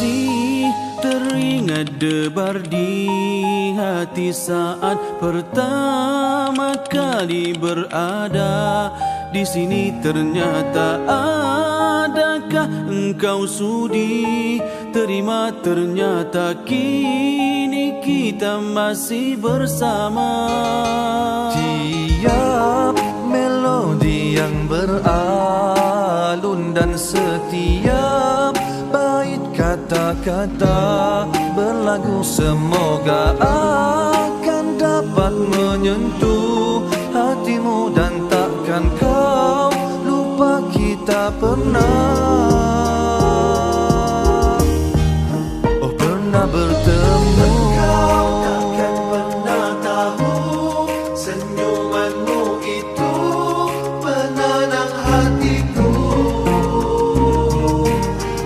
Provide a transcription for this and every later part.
kasih, teringat debar di hati saat pertama kali berada di sini. Ternyata adakah engkau sudi terima? Ternyata kini kita masih bersama. Tiap melodi yang beralun dan setiap bait kata-kata berlagu semoga akan dapat menyentuh hatimu dan takkan kau lupa kita pernah, oh pernah bertemu. Kau takkan pernah tahu senyumanmu itu penenang hatiku.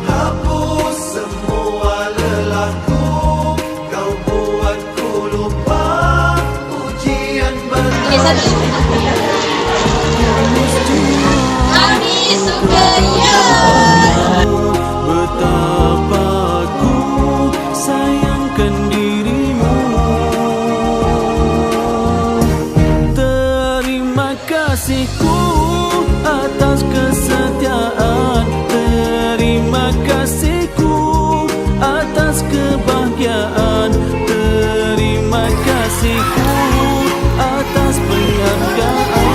Hapus semua lelahku, kau buatku lupa ujian berat. Kami suka ya. Betapa ku sayangkan dirimu. Terima kasihku atas kesetiaan. Terima kasihku atas kebahagiaan. Terima kasihku atas penghargaan.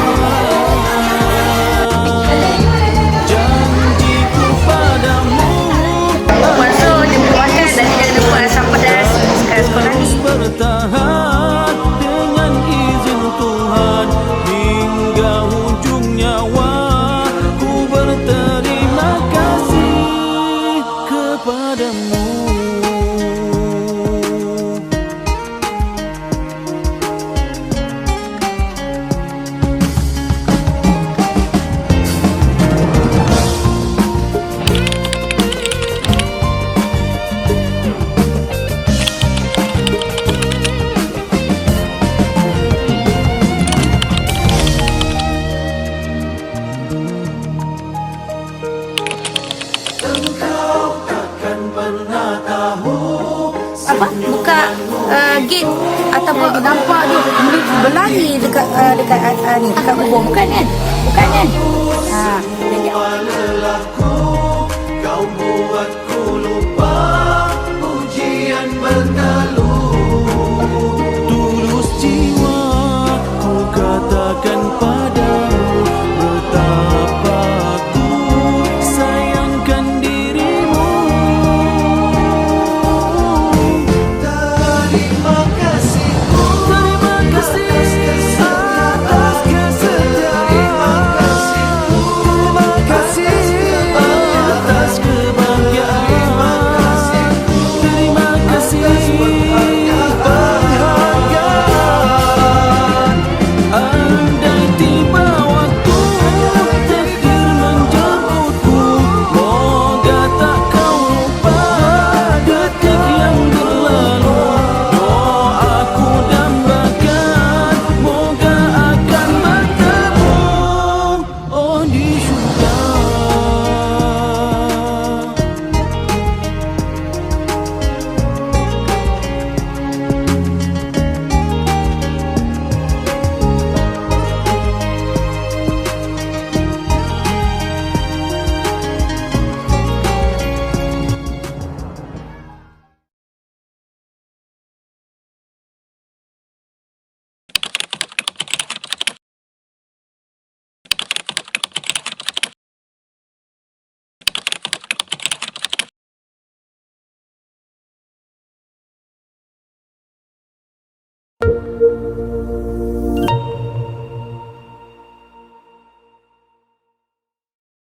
Janjiku padamu Masuk jemput makan dan jangan lupa asam pedas sekarang sekolah ni. bertahan dengan izin Tuhan hingga ujung nyawa. Ku berterima kasih kepadamu. Engkau takkan pernah tahu Apa? Buka gate ataupun nampak dia berlari dekat ni, dekat kubur. Bukan kan? Bukan kan? Ha, dia semua lelahku, kau buat